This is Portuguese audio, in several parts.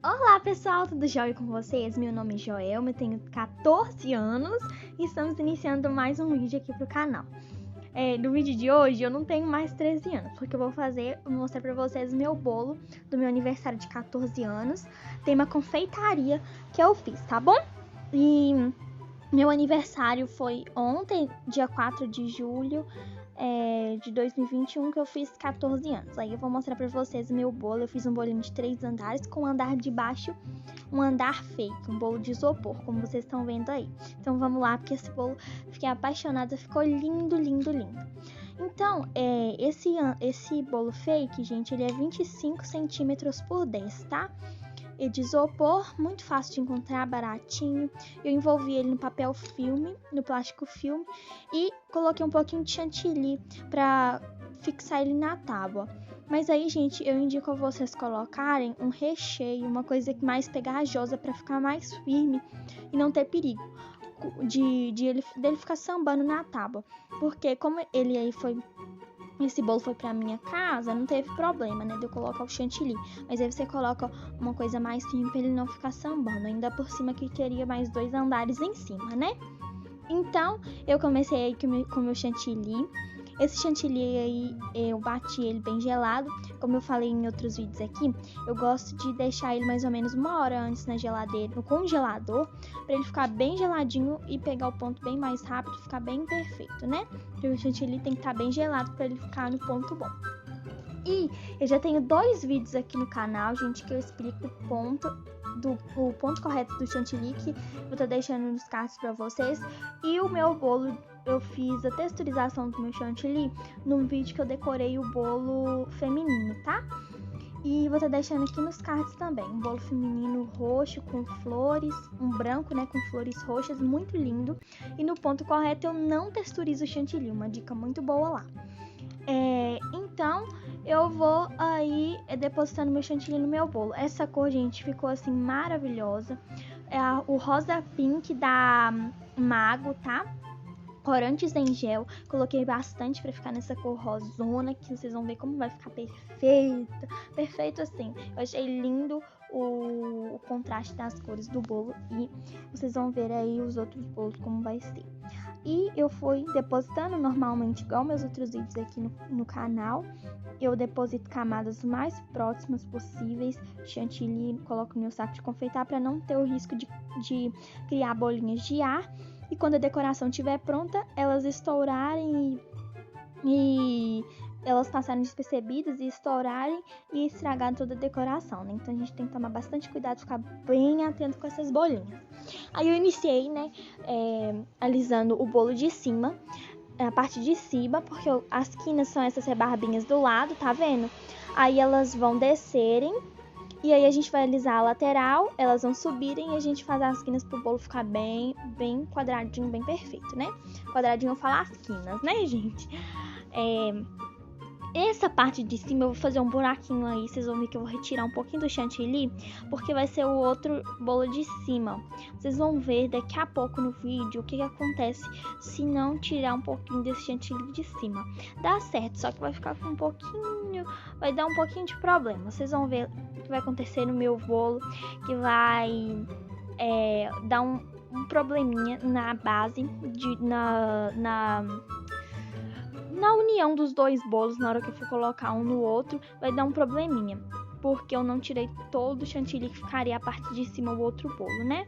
Olá pessoal, tudo jóia com vocês? Meu nome é Joelma, eu tenho 14 anos e estamos iniciando mais um vídeo aqui pro canal. No vídeo de hoje eu não tenho mais 13 anos, porque eu vou mostrar pra vocês o meu bolo do meu aniversário de 14 anos. Tem uma confeitaria que eu fiz, tá bom? E meu aniversário foi ontem, dia 4 de julho de 2021, que eu fiz 14 anos. Aí eu vou mostrar pra vocês o meu bolo. Eu fiz um bolinho de 3 andares, com o andar de baixo um andar fake, um bolo de isopor, como vocês estão vendo aí. Então vamos lá, porque esse bolo, fiquei apaixonada, ficou lindo, lindo, lindo. Então, esse bolo fake, gente, ele é 25 centímetros por 10, tá? É de isopor, muito fácil de encontrar, baratinho. Eu envolvi ele no papel filme, no plástico filme, e coloquei um pouquinho de chantilly pra fixar ele na tábua. Mas aí, gente, eu indico a vocês colocarem um recheio, uma coisa mais pegajosa pra ficar mais firme e não ter perigo dele ficar sambando na tábua. Porque como esse bolo foi pra minha casa, não teve problema, né, de eu colocar o chantilly. Mas aí você coloca uma coisa mais firme pra ele não ficar sambando. Ainda por cima que teria mais 2 andares em cima, né? Então, eu comecei aí com o meu chantilly. Esse chantilly aí, eu bati ele bem gelado. Como eu falei em outros vídeos aqui, eu gosto de deixar ele mais ou menos 1 hora antes na geladeira, no congelador, para ele ficar bem geladinho e pegar o ponto bem mais rápido, ficar bem perfeito, né? Porque o chantilly tem que estar bem gelado para ele ficar no ponto bom. E eu já tenho 2 vídeos aqui no canal, gente, que eu explico o ponto correto do chantilly, que eu vou estar deixando nos cards para vocês. E o meu bolo, eu fiz a texturização do meu chantilly num vídeo que eu decorei o bolo feminino, tá? E vou estar deixando aqui nos cards também, um bolo feminino roxo com flores, um branco, né, com flores roxas, muito lindo. E no ponto correto eu não texturizo o chantilly, uma dica muito boa lá. Então, eu vou aí depositando meu chantilly no meu bolo. Essa cor, gente, ficou assim maravilhosa. É o rosa pink da Mago, tá? Corantes em gel. Coloquei bastante pra ficar nessa cor rosona, que vocês vão ver como vai ficar perfeita. Perfeito assim. Eu achei lindo o contraste das cores do bolo e vocês vão ver aí os outros bolos como vai ser. E eu fui depositando normalmente, igual meus outros vídeos aqui no canal. Eu deposito camadas mais próximas possíveis, chantilly, coloco no meu saco de confeitar para não ter o risco de criar bolinhas de ar. E quando a decoração estiver pronta, elas estourarem e elas passarem despercebidas e estourarem e estragarem toda a decoração, né? Então a gente tem que tomar bastante cuidado, ficar bem atento com essas bolinhas. Aí eu iniciei, né, alisando o bolo de cima, a parte de cima, porque as quinas são essas rebarbinhas do lado, tá vendo? Aí elas vão descerem e aí a gente vai alisar a lateral, elas vão subirem e a gente faz as quinas pro bolo ficar bem quadradinho, bem perfeito, né? Quadradinho eu falo as quinas, né, gente? Essa parte de cima eu vou fazer um buraquinho aí, vocês vão ver que eu vou retirar um pouquinho do chantilly, porque vai ser o outro bolo de cima. Vocês vão ver daqui a pouco no vídeo o que acontece se não tirar um pouquinho desse chantilly de cima. Dá certo, só que vai ficar com vai dar um pouquinho de problema. Vocês vão ver o que vai acontecer no meu bolo, que vai dar um probleminha na base, na união dos 2 bolos. Na hora que eu for colocar um no outro, vai dar um probleminha, porque eu não tirei todo o chantilly, que ficaria a parte de cima o outro bolo, né?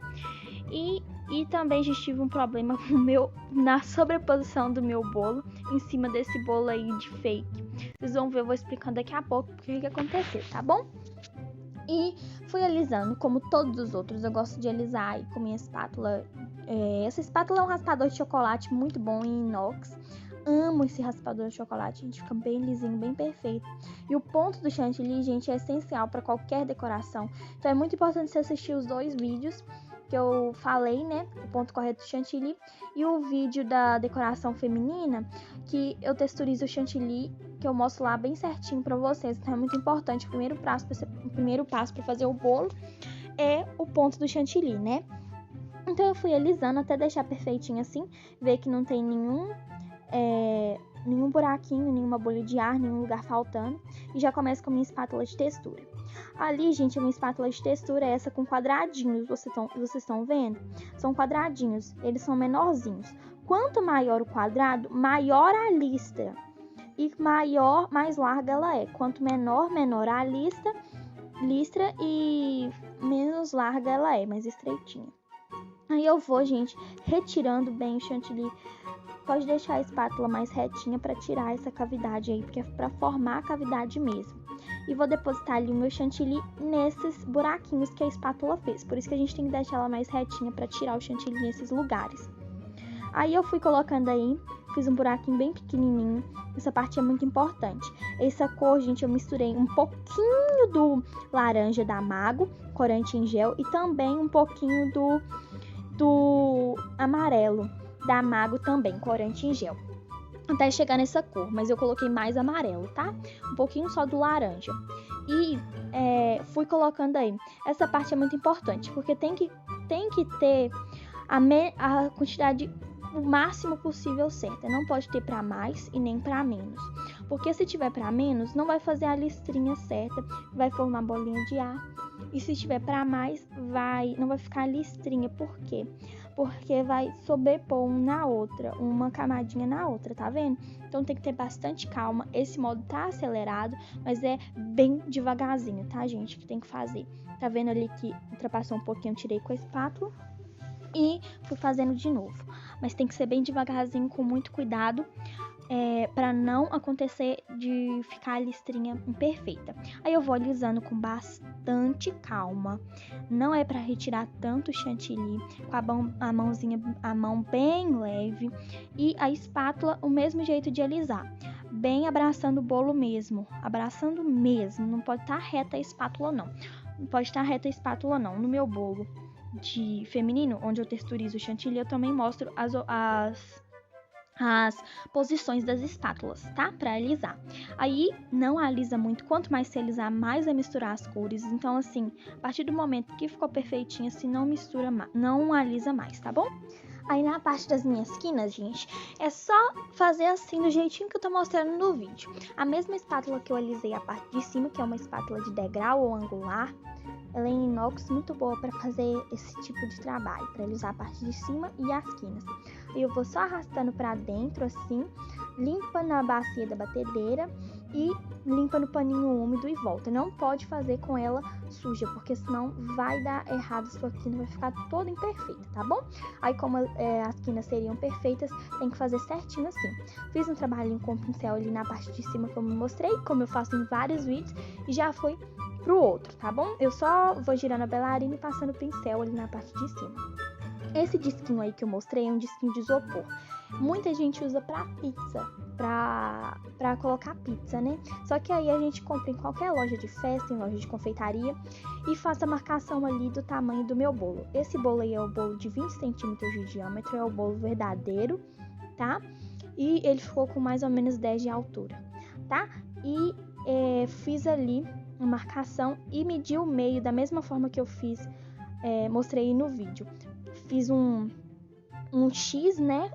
E também já tive um problema na sobreposição do meu bolo em cima desse bolo aí de fake. Vocês vão ver, eu vou explicando daqui a pouco o que aconteceu, tá bom? E fui alisando, como todos os outros. Eu gosto de alisar aí com minha espátula. Essa espátula é um raspador de chocolate muito bom em inox. Amo esse raspador de chocolate, gente, fica bem lisinho, bem perfeito. E o ponto do chantilly, gente, é essencial para qualquer decoração. Então é muito importante você assistir os 2 vídeos que eu falei, né, o ponto correto do chantilly, e o vídeo da decoração feminina, que eu texturizo o chantilly, que eu mostro lá bem certinho para vocês. Então é muito importante. O primeiro passo para fazer o bolo é o ponto do chantilly, né? Então eu fui alisando até deixar perfeitinho assim, ver que não tem nenhum buraquinho, nenhuma bolha de ar, nenhum lugar faltando. E já começo com a minha espátula de textura. Ali, gente, é uma espátula de textura, essa com quadradinhos, vocês estão vendo? São quadradinhos, eles são menorzinhos. Quanto maior o quadrado, maior a listra. E mais larga ela é. Quanto menor a listra e menos larga ela é, mais estreitinha. Aí eu vou, gente, retirando bem o chantilly. Pode deixar a espátula mais retinha para tirar essa cavidade aí, porque é para formar a cavidade mesmo. E vou depositar ali o meu chantilly nesses buraquinhos que a espátula fez. Por isso que a gente tem que deixar ela mais retinha para tirar o chantilly nesses lugares. Aí eu fui colocando aí, fiz um buraquinho bem pequenininho. Essa parte é muito importante. Essa cor, gente, eu misturei um pouquinho do laranja da Mago, corante em gel, e também um pouquinho do amarelo da Mago também, corante em gel. Até chegar nessa cor, mas eu coloquei mais amarelo, tá? Um pouquinho só do laranja. E fui colocando aí. Essa parte é muito importante, porque tem que ter a quantidade o máximo possível certa. Não pode ter para mais e nem para menos. Porque se tiver para menos, não vai fazer a listrinha certa, vai formar bolinha de ar. E se tiver para mais, não vai ficar listrinha. Por quê? Porque vai sobrepor uma camadinha na outra, tá vendo? Então tem que ter bastante calma. Esse modo tá acelerado, mas é bem devagarzinho, tá, gente? Que tem que fazer. Tá vendo ali que ultrapassou um pouquinho, eu tirei com a espátula e fui fazendo de novo. Mas tem que ser bem devagarzinho, com muito cuidado, para não acontecer de ficar a listrinha imperfeita. Aí eu vou alisando com bastante calma. Não é para retirar tanto chantilly, com a mão bem leve, e a espátula o mesmo jeito de alisar, bem abraçando o bolo mesmo, não pode estar reta a espátula não. No meu bolo de feminino, onde eu texturizo o chantilly, eu também mostro as posições das espátulas, tá? Pra alisar. Aí, não alisa muito. Quanto mais se alisar, mais vai misturar as cores. Então, assim, a partir do momento que ficou perfeitinho, assim, não alisa mais, tá bom? Aí, na parte das minhas quinas, gente, é só fazer assim, do jeitinho que eu tô mostrando no vídeo. A mesma espátula que eu alisei a parte de cima, que é uma espátula de degrau ou angular, ela é em inox, muito boa para fazer esse tipo de trabalho, para alisar a parte de cima e as quinas. Eu vou só arrastando para dentro assim, limpa na bacia da batedeira e limpa no paninho úmido e volta. Não pode fazer com ela suja, porque senão vai dar errado, sua quina vai ficar toda imperfeita, tá bom? Aí como as quinas seriam perfeitas, tem que fazer certinho assim. Fiz um trabalhinho com o pincel ali na parte de cima, como eu mostrei, como eu faço em vários vídeos, e já fui pro outro, tá bom? Eu só vou girando a bailarina e passando o pincel ali na parte de cima. Esse disquinho aí que eu mostrei é um disquinho de isopor. Muita gente usa pra pizza, pra colocar pizza, né? Só que aí a gente compra em qualquer loja de festa, em loja de confeitaria, e faça a marcação ali do tamanho do meu bolo. Esse bolo aí é o bolo de 20 centímetros de diâmetro, é o bolo verdadeiro, tá? E ele ficou com mais ou menos 10 de altura, tá? E fiz ali uma marcação e medi o meio da mesma forma que eu mostrei aí no vídeo. Fiz um X, né,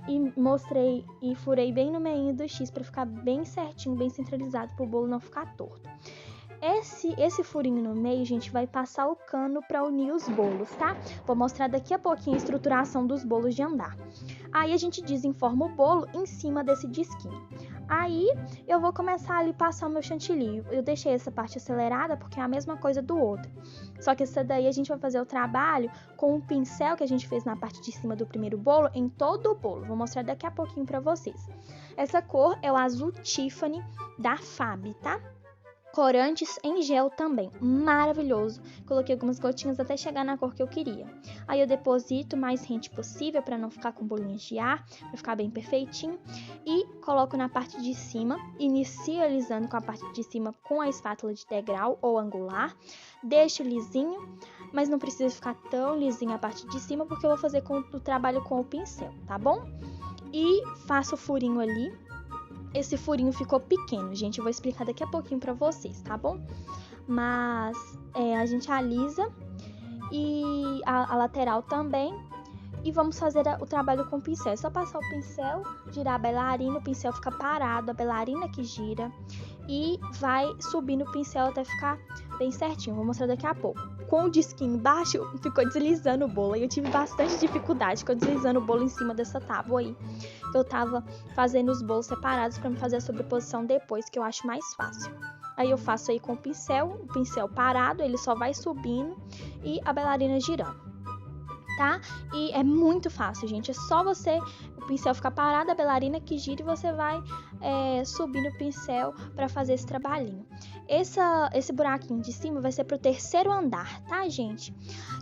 e furei bem no meio do X para ficar bem certinho, bem centralizado, para o bolo não ficar torto. Esse furinho no meio, gente, vai passar o cano para unir os bolos, tá? Vou mostrar daqui a pouquinho a estruturação dos bolos de andar. Aí a gente desenforma o bolo em cima desse disquinho. Aí eu vou começar ali a passar o meu chantilly. Eu deixei essa parte acelerada porque é a mesma coisa do outro. Só que essa daí a gente vai fazer o trabalho com o pincel que a gente fez na parte de cima do primeiro bolo em todo o bolo. Vou mostrar daqui a pouquinho pra vocês. Essa cor é o azul Tiffany da Fab, tá? Corantes em gel também, maravilhoso. Coloquei algumas gotinhas até chegar na cor que eu queria. Aí eu deposito o mais rente possível para não ficar com bolinhas de ar, para ficar bem perfeitinho. E coloco na parte de cima, inicio alisando com a parte de cima com a espátula de degrau ou angular. Deixo lisinho, mas não precisa ficar tão lisinho a parte de cima, porque eu vou fazer o trabalho com o pincel, tá bom? E faço o furinho ali. Esse furinho ficou pequeno, gente, eu vou explicar daqui a pouquinho pra vocês, tá bom? Mas a gente alisa e a lateral também E vamos fazer o trabalho com o pincel. É só passar o pincel, girar a bailarina, o pincel fica parado, a bailarina que gira e vai subir no pincel até ficar bem certinho. Vou mostrar daqui a pouco. Com o disquinho embaixo, ficou deslizando o bolo. E eu tive bastante dificuldade, ficou deslizando o bolo em cima dessa tábua aí. Eu tava fazendo os bolos separados para me fazer a sobreposição depois, que eu acho mais fácil. Aí eu faço aí com o pincel parado, ele só vai subindo e a bailarina girando, tá? E é muito fácil, gente. É só o pincel ficar parado, a bailarina que gira e você vai subir no pincel para fazer esse trabalhinho. Esse buraquinho de cima vai ser pro terceiro andar, tá, gente?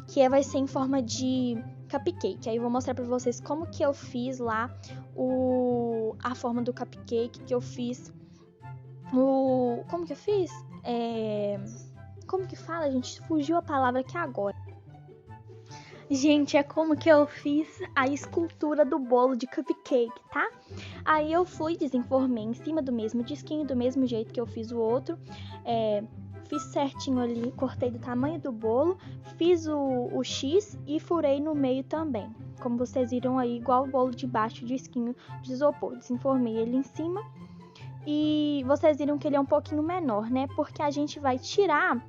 Que vai ser em forma de cupcake. Aí eu vou mostrar para vocês como que eu fiz lá a forma do cupcake que eu fiz. Como que eu fiz? Como que fala, gente? Fugiu a palavra aqui agora. Gente, é como que eu fiz a escultura do bolo de cupcake, tá? Aí eu fui, desenformei em cima do mesmo disquinho, do mesmo jeito que eu fiz o outro. Fiz certinho ali, cortei do tamanho do bolo, fiz o X e furei no meio também. Como vocês viram aí, igual o bolo de baixo, disquinho de isopor. Desenformei ele em cima. E vocês viram que ele é um pouquinho menor, né? Porque a gente vai tirar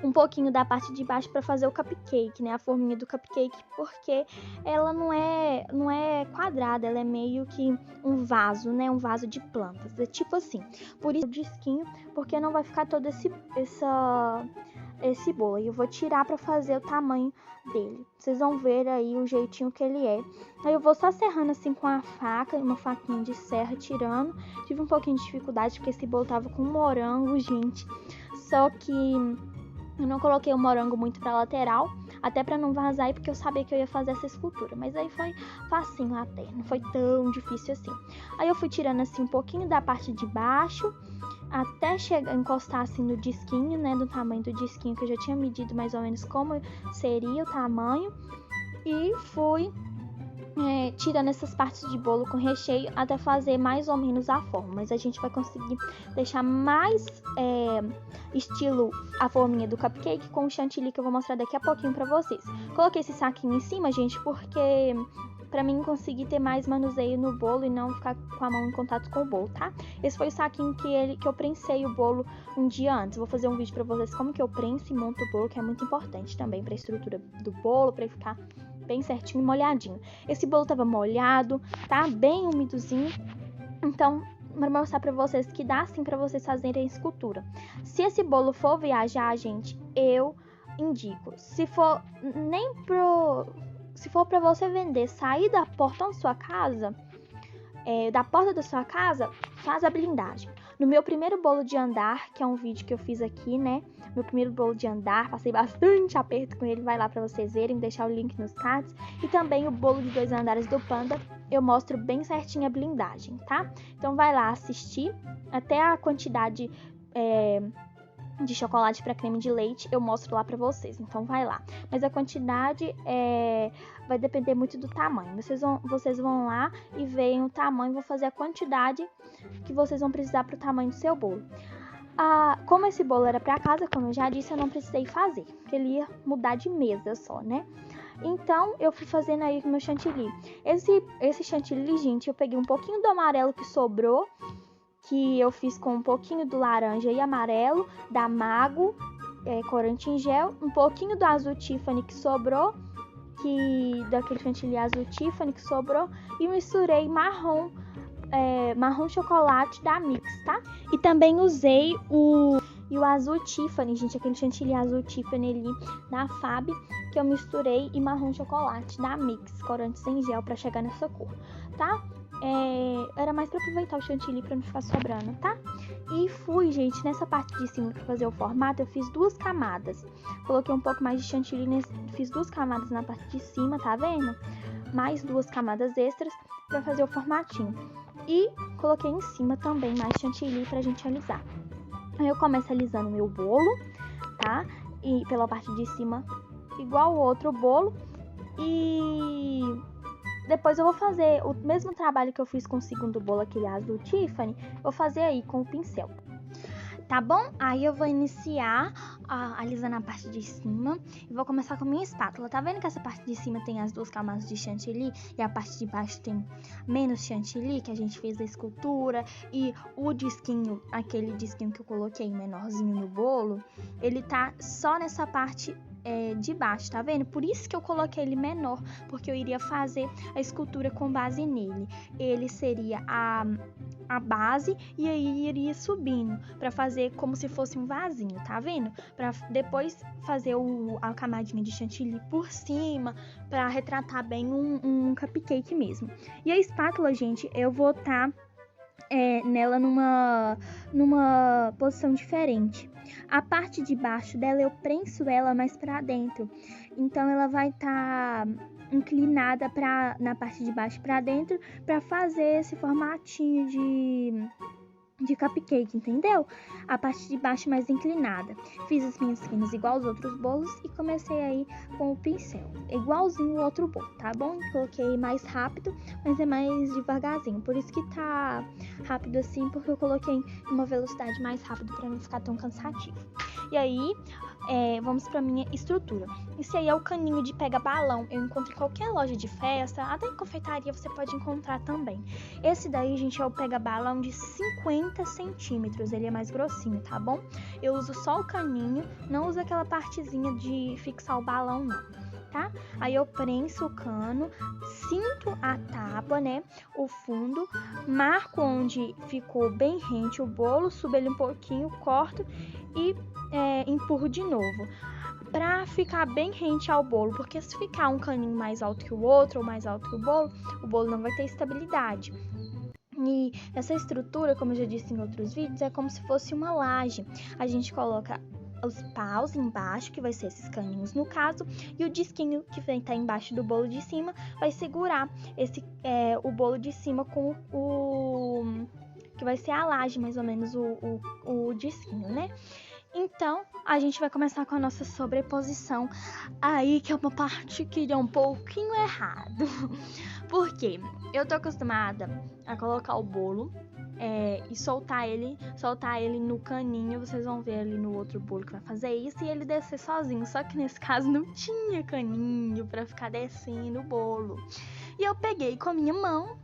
um pouquinho da parte de baixo para fazer o cupcake, né? A forminha do cupcake, porque ela não é quadrada, ela é meio que um vaso, né? Um vaso de plantas. É tipo assim. Por isso o disquinho, porque não vai ficar todo esse bolo. E eu vou tirar para fazer o tamanho dele. Vocês vão ver aí o jeitinho que ele é. Aí eu vou só serrando assim com a faca, uma faquinha de serra, tirando. Tive um pouquinho de dificuldade porque esse bolo tava com morango, gente. Só que eu não coloquei o morango muito pra lateral, até pra não vazar, porque eu sabia que eu ia fazer essa escultura. Mas aí foi facinho até, não foi tão difícil assim. Aí eu fui tirando assim um pouquinho da parte de baixo, até encostar assim no disquinho, né, do tamanho do disquinho, que eu já tinha medido mais ou menos como seria o tamanho. E fui tirando essas partes de bolo com recheio até fazer mais ou menos a forma. Mas a gente vai conseguir deixar mais estilo a forminha do cupcake com o chantilly, que eu vou mostrar daqui a pouquinho pra vocês. Coloquei esse saquinho em cima, gente, porque pra mim conseguir ter mais manuseio no bolo e não ficar com a mão em contato com o bolo, tá? Esse foi o saquinho que eu prensei o bolo um dia antes. Vou fazer um vídeo pra vocês como que eu prenso e monto o bolo, que é muito importante também pra estrutura do bolo, pra ele ficar bem certinho e molhadinho. Esse bolo tava molhado, tá? Bem umidozinho. Então, vou mostrar pra vocês que dá sim pra vocês fazerem a escultura. Se esse bolo for viajar, gente, eu indico. Se for pra você vender, sair da porta da sua casa, faz a blindagem. No meu primeiro bolo de andar, que é um vídeo que eu fiz aqui, né? Meu primeiro bolo de andar, passei bastante aperto com ele, vai lá pra vocês verem, deixar o link nos cards. E também o bolo de 2 andares do Panda, eu mostro bem certinho a blindagem, tá? Então vai lá assistir, até a quantidade de chocolate para creme de leite eu mostro lá pra vocês, então vai lá. Mas a quantidade vai depender muito do tamanho. Vocês vão lá e veem o tamanho, vou fazer a quantidade que vocês vão precisar pro tamanho do seu bolo. Como esse bolo era pra casa, como eu já disse, eu não precisei fazer, porque ele ia mudar de mesa só, né? Então, eu fui fazendo aí com o meu chantilly. Esse chantilly, gente, eu peguei um pouquinho do amarelo que sobrou, que eu fiz com um pouquinho do laranja e amarelo, da Mago, corante em gel, um pouquinho do azul Tiffany que sobrou, daquele chantilly azul Tiffany que sobrou, e misturei marrom chocolate da Mix, tá? E também usei o azul Tiffany, gente, aquele chantilly azul Tiffany ali da Fab, que eu misturei, e marrom chocolate da Mix, corante sem gel, pra chegar nessa cor, tá? Era mais pra aproveitar o chantilly pra não ficar sobrando, tá? E fui, gente, nessa parte de cima pra fazer o formato, eu fiz 2 camadas. Coloquei um pouco mais de chantilly, fiz 2 camadas na parte de cima, tá vendo? Mais 2 camadas extras pra fazer o formatinho. E coloquei em cima também mais chantilly pra gente alisar. Aí eu começo alisando meu bolo, tá? E pela parte de cima, igual o outro bolo. E depois eu vou fazer o mesmo trabalho que eu fiz com o segundo bolo, aquele azul Tiffany, vou fazer aí com o pincel. Tá bom? Aí eu vou iniciar alisando a parte de cima e vou começar com a minha espátula. Tá vendo que essa parte de cima tem as 2 camadas de chantilly e a parte de baixo tem menos chantilly, que a gente fez a escultura, e o disquinho, aquele disquinho que eu coloquei menorzinho no bolo, ele tá só nessa parte de baixo, tá vendo? Por isso que eu coloquei ele menor, porque eu iria fazer a escultura com base nele. Ele seria a base e aí iria subindo para fazer como se fosse um vasinho, tá vendo? Para depois fazer a camadinha de chantilly por cima, para retratar bem um cupcake mesmo. E a espátula, gente, eu vou estar nela numa posição diferente. A parte de baixo dela eu prenso ela mais para dentro, então ela vai estar inclinada na parte de baixo para dentro para fazer esse formatinho de cupcake, entendeu? A parte de baixo mais inclinada. Fiz as minhas esquinas igual aos outros bolos e comecei aí com o pincel. Igualzinho o outro bolo, tá bom? Coloquei mais rápido, mas é mais devagarzinho. Por isso que tá rápido assim, porque eu coloquei em uma velocidade mais rápida para não ficar tão cansativo. E aí, vamos pra minha estrutura. Esse aí é o caninho de pega-balão. Eu encontro em qualquer loja de festa, até em confeitaria você pode encontrar também. Esse daí, gente, é o pega-balão de 50 centímetros. Ele é mais grossinho, tá bom? Eu uso só o caninho, não uso aquela partezinha de fixar o balão, não. Tá? Aí eu prenso o cano, cinto a tábua, né, o fundo, marco onde ficou bem rente o bolo, subo ele um pouquinho, corto e empurro de novo, pra ficar bem rente ao bolo, porque se ficar um caninho mais alto que o outro ou mais alto que o bolo não vai ter estabilidade. E essa estrutura, como eu já disse em outros vídeos, é como se fosse uma laje. A gente coloca os paus embaixo, que vai ser esses caninhos no caso, e o disquinho que vem estar embaixo do bolo de cima vai segurar o bolo de cima com o que vai ser a laje, mais ou menos o disquinho, né? Então, a gente vai começar com a nossa sobreposição aí, que é uma parte que deu um pouquinho errado. Por quê? Eu tô acostumada a colocar o bolo e soltar ele no caninho. Vocês vão ver ali no outro bolo que vai fazer isso e ele descer sozinho. Só que nesse caso não tinha caninho pra ficar descendo o bolo. E eu peguei com a minha mão,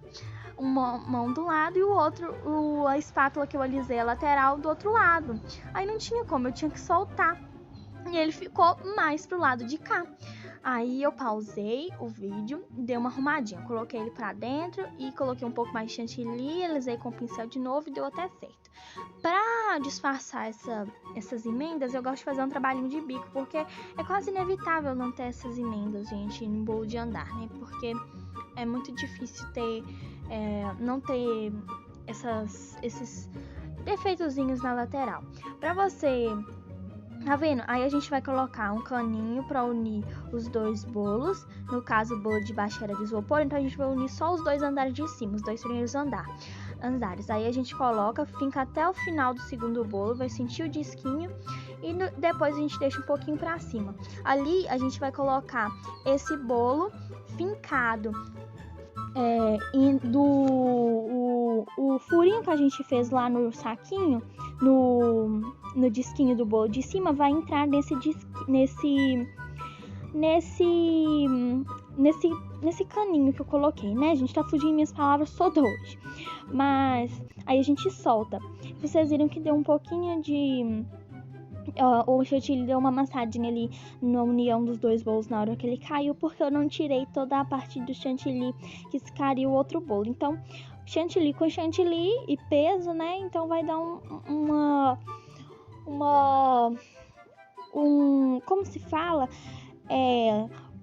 uma mão do lado e a espátula que eu alisei a lateral do outro lado. Aí não tinha como, eu tinha que soltar. E ele ficou mais pro lado de cá. Aí eu pausei o vídeo, dei uma arrumadinha, coloquei ele pra dentro e coloquei um pouco mais de chantilly, alisei com o pincel de novo e deu até certo. Pra disfarçar essas emendas, eu gosto de fazer um trabalhinho de bico, porque é quase inevitável não ter essas emendas, gente, no bolo de andar, né? Porque é muito difícil não ter esses defeitozinhos na lateral. Pra você... Tá vendo? Aí a gente vai colocar um caninho pra unir os 2 bolos. No caso, o bolo de baixo era de isopor, então a gente vai unir só os 2 andares de cima, os 2 primeiros andares. Aí a gente coloca, finca até o final do segundo bolo, vai sentir o disquinho e depois a gente deixa um pouquinho pra cima. Ali a gente vai colocar esse bolo fincado o furinho que a gente fez lá no saquinho, no disquinho do bolo de cima, vai entrar nesse caninho que eu coloquei, né? A gente tá fugindo minhas palavras todas hoje. Mas aí a gente solta. Vocês viram que deu um pouquinho de... o chantilly deu uma amassadinha ali na união dos 2 bolos na hora que ele caiu, porque eu não tirei toda a parte do chantilly que ficaria o outro bolo. Então, chantilly com chantilly e peso, né? Então vai dar como se fala?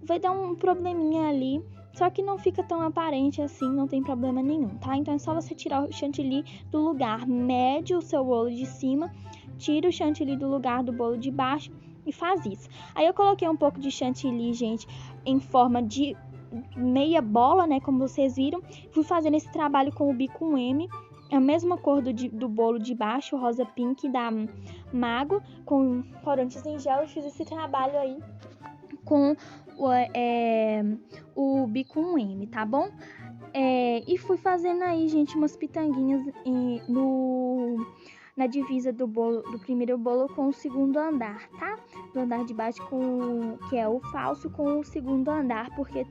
Vai dar um probleminha ali, só que não fica tão aparente assim, não tem problema nenhum, tá? Então é só você tirar o chantilly do lugar, mede o seu bolo de cima, tira o chantilly do lugar do bolo de baixo e faz isso. Aí eu coloquei um pouco de chantilly, gente, em forma de meia bola, né, como vocês viram. Fui fazendo esse trabalho com o bico M, a mesma cor do bolo de baixo, rosa pink da Mago, com corantes em gel. Eu fiz esse trabalho aí com o bico M, tá bom? E fui fazendo aí, gente, umas pitanguinhas na divisa do primeiro bolo com o segundo andar, tá? Do andar de baixo que é o falso com o segundo andar, porque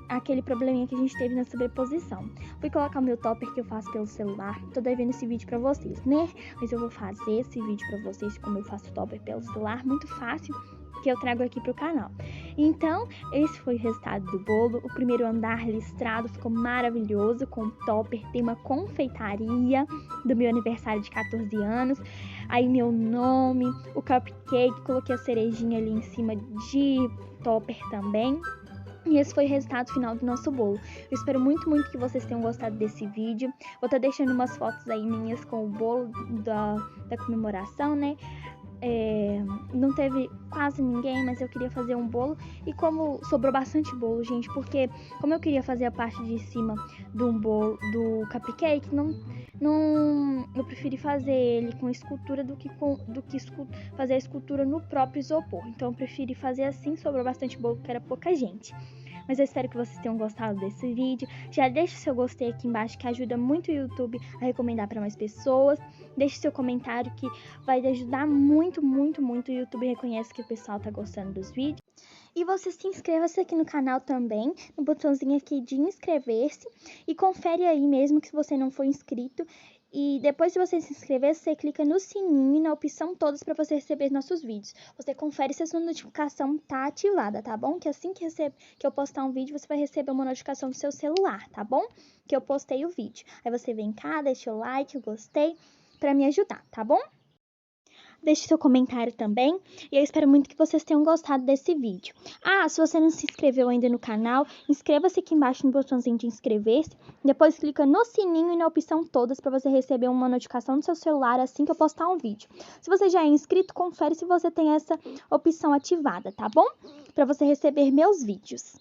aquele probleminha que a gente teve na sobreposição. Fui colocar o meu topper que eu faço pelo celular. Tô devendo esse vídeo pra vocês, né? Mas eu vou fazer esse vídeo pra vocês como eu faço topper pelo celular, muito fácil, que eu trago aqui pro canal. Então, esse foi o resultado do bolo. O primeiro andar listrado ficou maravilhoso, com topper, tem uma confeitaria do meu aniversário de 14 anos. Aí meu nome, o cupcake, coloquei a cerejinha ali em cima de topper também. E esse foi o resultado final do nosso bolo. Eu espero muito, muito que vocês tenham gostado desse vídeo. Vou estar deixando umas fotos aí minhas com o bolo da comemoração, né? Não teve quase ninguém, mas eu queria fazer um bolo. E como sobrou bastante bolo, gente, porque como eu queria fazer a parte de cima do bolo, do cupcake, eu preferi fazer ele com escultura do que fazer a escultura no próprio isopor. Então eu preferi fazer assim, sobrou bastante bolo, porque era pouca gente. Mas eu espero que vocês tenham gostado desse vídeo. Já deixe seu gostei aqui embaixo, que ajuda muito o YouTube a recomendar para mais pessoas. Deixe seu comentário, que vai ajudar muito, muito, muito. O YouTube reconhece que o pessoal tá gostando dos vídeos. E você se inscreva-se aqui no canal também, no botãozinho aqui de inscrever-se. E confere aí mesmo que se você não for inscrito. E depois de você se inscrever, você clica no sininho e na opção todas para você receber nossos vídeos. Você confere se a sua notificação tá ativada, tá bom? Que assim que eu postar um vídeo, você vai receber uma notificação no seu celular, tá bom? Que eu postei o vídeo. Aí você vem cá, deixa o like, o gostei, para me ajudar, tá bom? Deixe seu comentário também e eu espero muito que vocês tenham gostado desse vídeo. Se você não se inscreveu ainda no canal, inscreva-se aqui embaixo no botãozinho de inscrever-se. Depois clica no sininho e na opção todas para você receber uma notificação no seu celular assim que eu postar um vídeo. Se você já é inscrito, confere se você tem essa opção ativada, tá bom? Para você receber meus vídeos.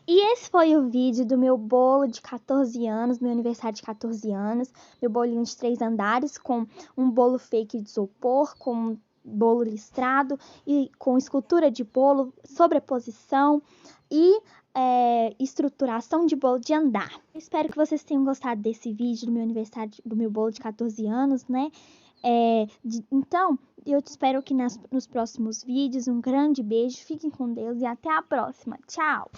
E esse foi o vídeo do meu bolo de 14 anos, meu aniversário de 14 anos, meu bolinho de 3 andares com um bolo fake de isopor, com bolo listrado e com escultura de bolo, sobreposição e estruturação de bolo de andar. Espero que vocês tenham gostado desse vídeo do meu aniversário, do meu bolo de 14 anos, né? Então, eu te espero que nos próximos vídeos. Um grande beijo, fiquem com Deus e até a próxima. Tchau!